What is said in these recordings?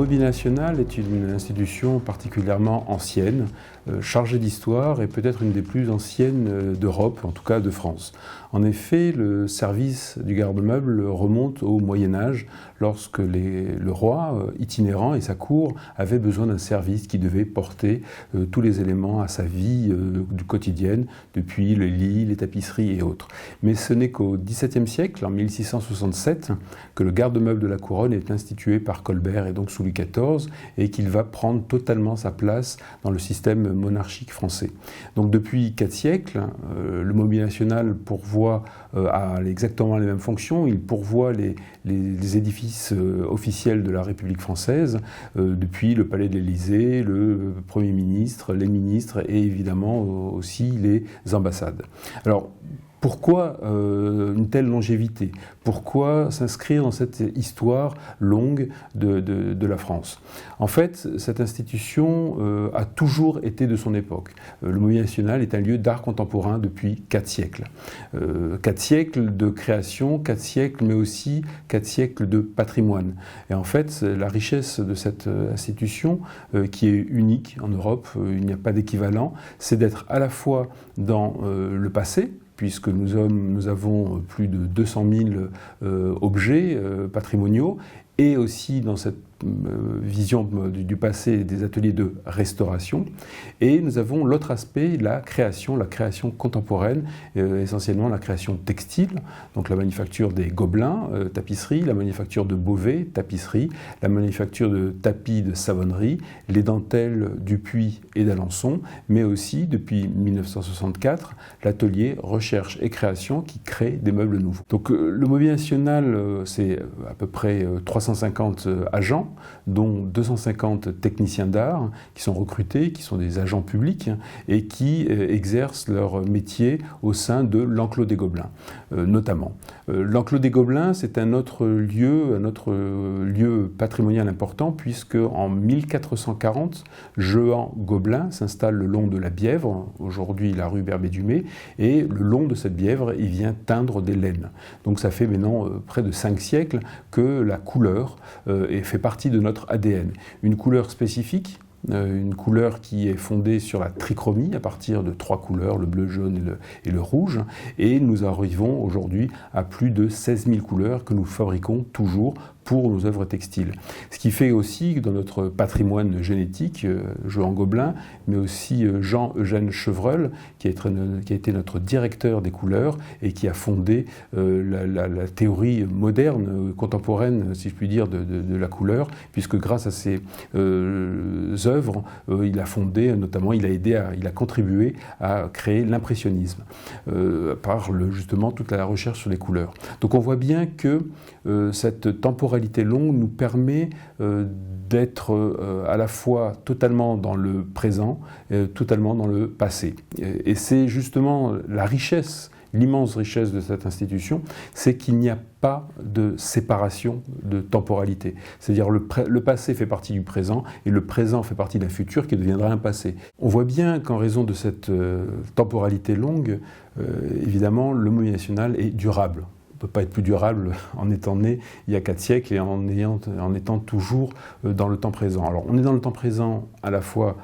Mobilier National est une institution particulièrement ancienne, chargée d'histoire et peut-être une des plus anciennes d'Europe, en tout cas de France. En effet, le service du garde-meuble remonte au Moyen-Âge, lorsque le roi itinérant et sa cour avaient besoin d'un service qui devait porter tous les éléments à sa vie quotidienne, depuis les lits, les tapisseries et autres. Mais ce n'est qu'au XVIIe siècle, en 1667, que le garde-meuble de la couronne est institué par Colbert et donc sous Louis XIV, et qu'il va prendre totalement sa place dans le système monarchique français. Donc depuis 4 siècles, le Mobilier National pourvoit à exactement les mêmes fonctions. Il pourvoit les édifices officiels de la République française, depuis le palais de l'Élysée, le Premier ministre, les ministres et évidemment aussi les ambassades. Alors, pourquoi une telle longévité? Pourquoi s'inscrire dans cette histoire longue de la France? En fait, cette institution a toujours été de son époque. Le Mobilier National est un lieu d'art contemporain depuis 4 siècles. 4 siècles de création, 4 siècles, mais aussi 4 siècles de patrimoine. Et en fait, la richesse de cette institution, qui est unique en Europe, il n'y a pas d'équivalent, c'est d'être à la fois dans le passé, puisque nous avons plus de 200 000 objets patrimoniaux, et aussi dans cette vision du passé des ateliers de restauration. Et nous avons l'autre aspect, la création contemporaine, essentiellement la création textile, donc la manufacture des gobelins, tapisserie, la manufacture de Beauvais, tapisserie, la manufacture de tapis de savonnerie, les dentelles du Puy et d'Alençon, mais aussi, depuis 1964, l'atelier recherche et création qui crée des meubles nouveaux. Donc le Mobilier National, c'est à peu près 350 agents, dont 250 techniciens d'art qui sont recrutés, qui sont des agents publics et qui exercent leur métier au sein de l'Enclos des Gobelins, notamment. L'Enclos des Gobelins, c'est un autre lieu patrimonial important, puisque en 1440, Jehan Gobelin s'installe le long de la Bièvre, aujourd'hui la rue Berbé-Dumay, et le long de cette Bièvre, il vient teindre des laines. Donc ça fait maintenant près de 5 siècles que la couleur fait partie de notre ADN. Une couleur spécifique, une couleur qui est fondée sur la trichromie à partir de 3 couleurs, le bleu, jaune et le rouge, et nous arrivons aujourd'hui à plus de 16 000 couleurs que nous fabriquons toujours pour nos œuvres textiles. Ce qui fait aussi que dans notre patrimoine génétique, Jehan Gobelin, mais aussi Jean-Eugène Chevreul, qui a été notre directeur des couleurs et qui a fondé la théorie moderne, contemporaine, si je puis dire, de la couleur, puisque grâce à ses œuvres, il a fondé, notamment, il a contribué à créer l'impressionnisme, par justement toute la recherche sur les couleurs. Donc on voit bien que cette temporalité longue nous permet d'être à la fois totalement dans le présent et totalement dans le passé. Et c'est justement la richesse, l'immense richesse de cette institution, c'est qu'il n'y a pas de séparation de temporalité. C'est-à-dire le passé fait partie du présent et le présent fait partie d'un futur qui deviendra un passé. On voit bien qu'en raison de cette temporalité longue, évidemment, le Mobilier National est durable. On ne peut pas être plus durable en étant né il y a 4 siècles et en étant toujours dans le temps présent. Alors on est dans le temps présent à la fois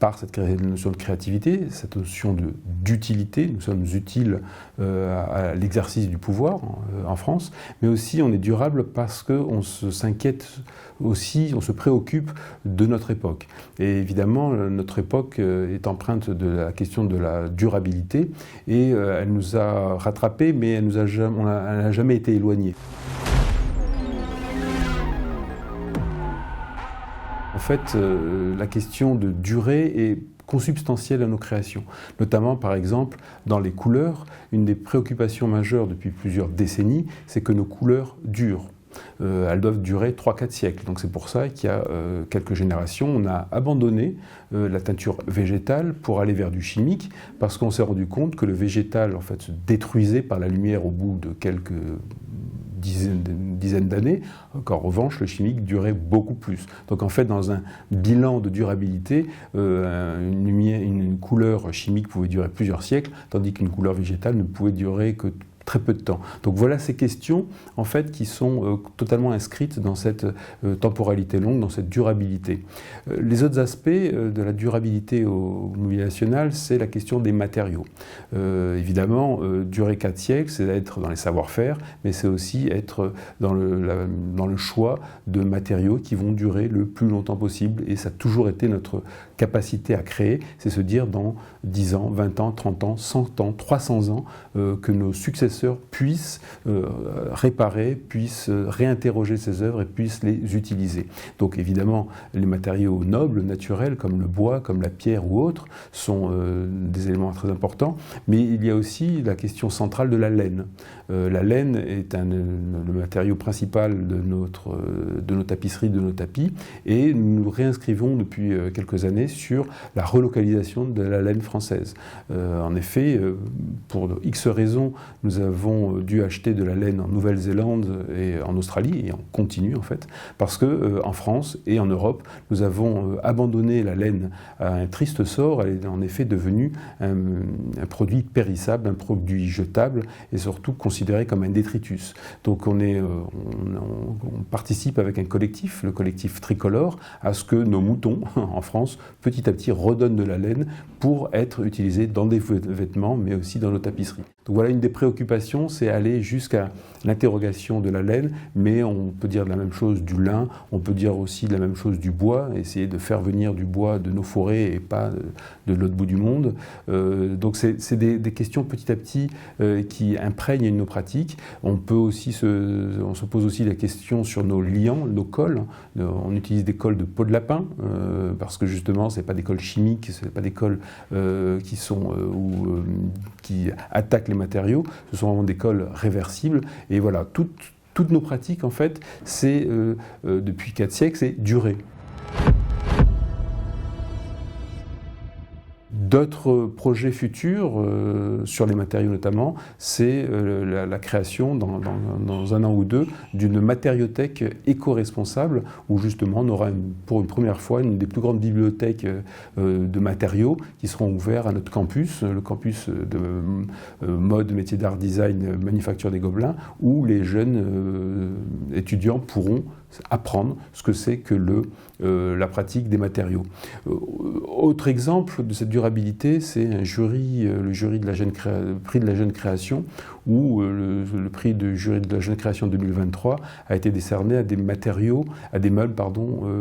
par cette notion de créativité, cette notion d'utilité, nous sommes utiles à l'exercice du pouvoir en France, mais aussi on est durable parce qu'on s'inquiète aussi, on se préoccupe de notre époque. Et évidemment, notre époque est empreinte de la question de la durabilité et elle nous a rattrapés, mais elle n'a jamais été éloignée. En fait, la question de durée est consubstantielle à nos créations. Notamment, par exemple, dans les couleurs, une des préoccupations majeures depuis plusieurs décennies, c'est que nos couleurs durent. Elles doivent durer 3-4 siècles. Donc c'est pour ça qu'il y a quelques générations, on a abandonné la teinture végétale pour aller vers du chimique, parce qu'on s'est rendu compte que le végétal en fait, se détruisait par la lumière au bout de quelques dizaines d'années, qu'en revanche le chimique durait beaucoup plus. Donc en fait dans un bilan de durabilité, une couleur chimique pouvait durer plusieurs siècles, tandis qu'une couleur végétale ne pouvait durer que très peu de temps. Donc voilà ces questions en fait qui sont totalement inscrites dans cette temporalité longue, dans cette durabilité. Les autres aspects de la durabilité au mobilier national, c'est la question des matériaux. Évidemment, durer 4 siècles, c'est être dans les savoir-faire, mais c'est aussi être dans le choix de matériaux qui vont durer le plus longtemps possible, et ça a toujours été notre capacité à créer, c'est se dire dans 10 ans, 20 ans, 30 ans, 100 ans, 300 ans, que nos successeurs puissent réparer, puissent réinterroger ces œuvres et puissent les utiliser. Donc évidemment, les matériaux nobles, naturels, comme le bois, comme la pierre ou autres, sont des éléments très importants, mais il y a aussi la question centrale de la laine. La laine est le matériau principal de nos tapisseries, de nos tapis, et nous réinscrivons depuis quelques années sur la relocalisation de la laine française. En effet, pour X raisons, nous avons dû acheter de la laine en Nouvelle-Zélande et en Australie, et on continue en fait, parce que en France et en Europe, nous avons abandonné la laine à un triste sort. Elle est en effet devenue un produit périssable, un produit jetable, et surtout considéré comme un détritus. Donc on participe avec un collectif, le collectif Tricolore, à ce que nos moutons en France, petit à petit, redonnent de la laine pour être utilisés dans des vêtements, mais aussi dans nos tapisseries. Donc voilà, une des préoccupations, c'est aller jusqu'à l'interrogation de la laine, mais on peut dire de la même chose du lin, on peut dire aussi de la même chose du bois, essayer de faire venir du bois de nos forêts et pas de l'autre bout du monde. Donc c'est des questions petit à petit qui imprègnent nos pratiques. On se pose aussi la question sur nos liants, nos cols. On utilise des cols de peau de lapin, parce que justement, ce n'est pas des cols chimiques, ce n'est pas des cols qui attaquent les matériaux, ce sont vraiment des cols réversibles. Et voilà, toutes nos pratiques, en fait, c'est, depuis 4 siècles, c'est durer. D'autres projets futurs, sur les matériaux notamment, c'est la création dans un an ou deux d'une matériothèque éco-responsable où justement on aura pour une première fois une des plus grandes bibliothèques de matériaux qui seront ouverts à notre campus, le campus de mode, métier d'art, design, manufacture des Gobelins, où les jeunes étudiants pourront apprendre ce que c'est que la pratique des matériaux. Autre exemple de cette durabilité, c'est le jury prix de la jeune création, où le prix du jury de la jeune création 2023 a été décerné à des meubles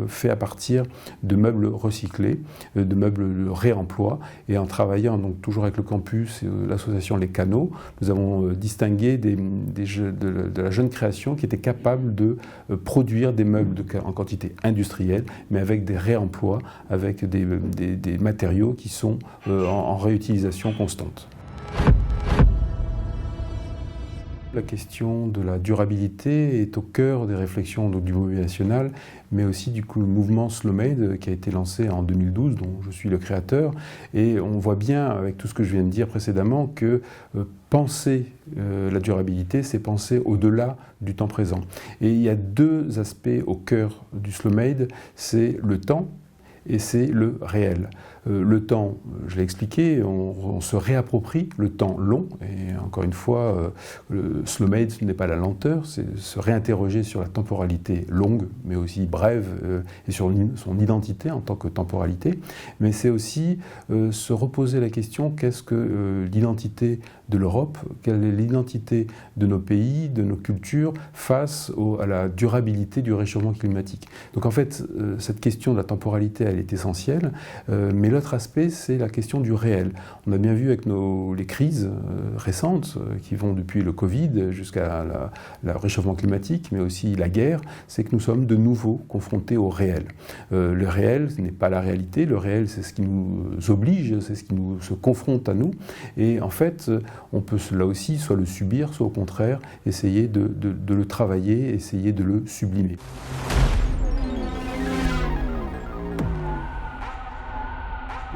faits à partir de meubles recyclés, de meubles de réemploi. Et en travaillant donc toujours avec le campus et l'association Les Canaux, nous avons distingué de la jeune création qui était capable de produire des meubles en quantité industrielle, mais avec des réemplois, avec des matériaux qui sont en réutilisation constante. La question de la durabilité est au cœur des réflexions du mobilier national, mais aussi du mouvement Slow Made qui a été lancé en 2012, dont je suis le créateur. Et on voit bien, avec tout ce que je viens de dire précédemment, que penser la durabilité, c'est penser au-delà du temps présent. Et il y a 2 aspects au cœur du Slow Made, c'est le temps et c'est le réel. Le temps, je l'ai expliqué, on se réapproprie le temps long, et encore une fois, le slow made, ce n'est pas la lenteur, c'est se réinterroger sur la temporalité longue, mais aussi brève, et sur son identité en tant que temporalité, mais c'est aussi se reposer la question, qu'est-ce que l'identité de l'Europe, quelle est l'identité de nos pays, de nos cultures, face à la durabilité du réchauffement climatique. Donc en fait, cette question de la temporalité, elle est essentielle, mais l'autre aspect, c'est la question du réel. On a bien vu avec les crises récentes, qui vont depuis le Covid jusqu'à le réchauffement climatique, mais aussi la guerre, c'est que nous sommes de nouveau confrontés au réel. Le réel, ce n'est pas la réalité, le réel, c'est ce qui nous oblige, c'est ce qui se confronte à nous, et en fait, on peut là aussi soit le subir, soit au contraire, essayer de le travailler, essayer de le sublimer.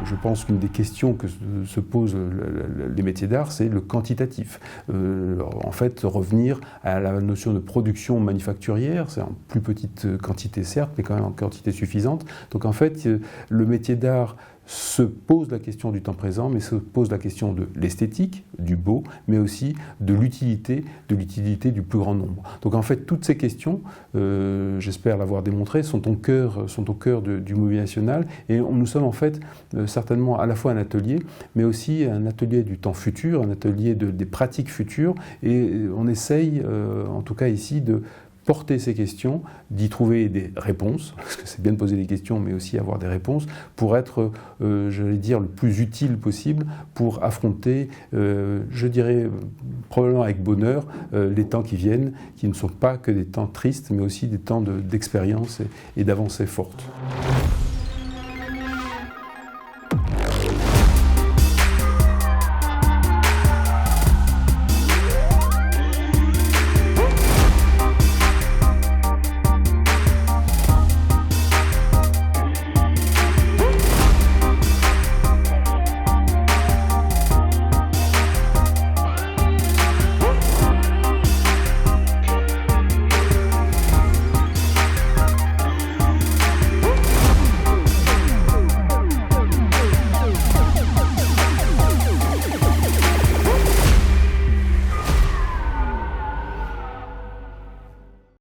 Je pense qu'une des questions que se posent les métiers d'art, c'est le quantitatif. En fait, revenir à la notion de production manufacturière, c'est en plus petite quantité certes, mais quand même en quantité suffisante. Donc en fait, le métier d'art se pose la question du temps présent, mais se pose la question de l'esthétique, du beau, mais aussi de l'utilité du plus grand nombre. Donc en fait, toutes ces questions, j'espère l'avoir démontré, sont au cœur du Mobilier national, et nous sommes en fait certainement à la fois un atelier, mais aussi un atelier du temps futur, un atelier des pratiques futures, et on essaye, en tout cas ici, de porter ces questions, d'y trouver des réponses, parce que c'est bien de poser des questions, mais aussi avoir des réponses, pour être, j'allais dire, le plus utile possible pour affronter, je dirais, probablement avec bonheur, les temps qui viennent, qui ne sont pas que des temps tristes, mais aussi des temps d'expérience et d'avancées fortes.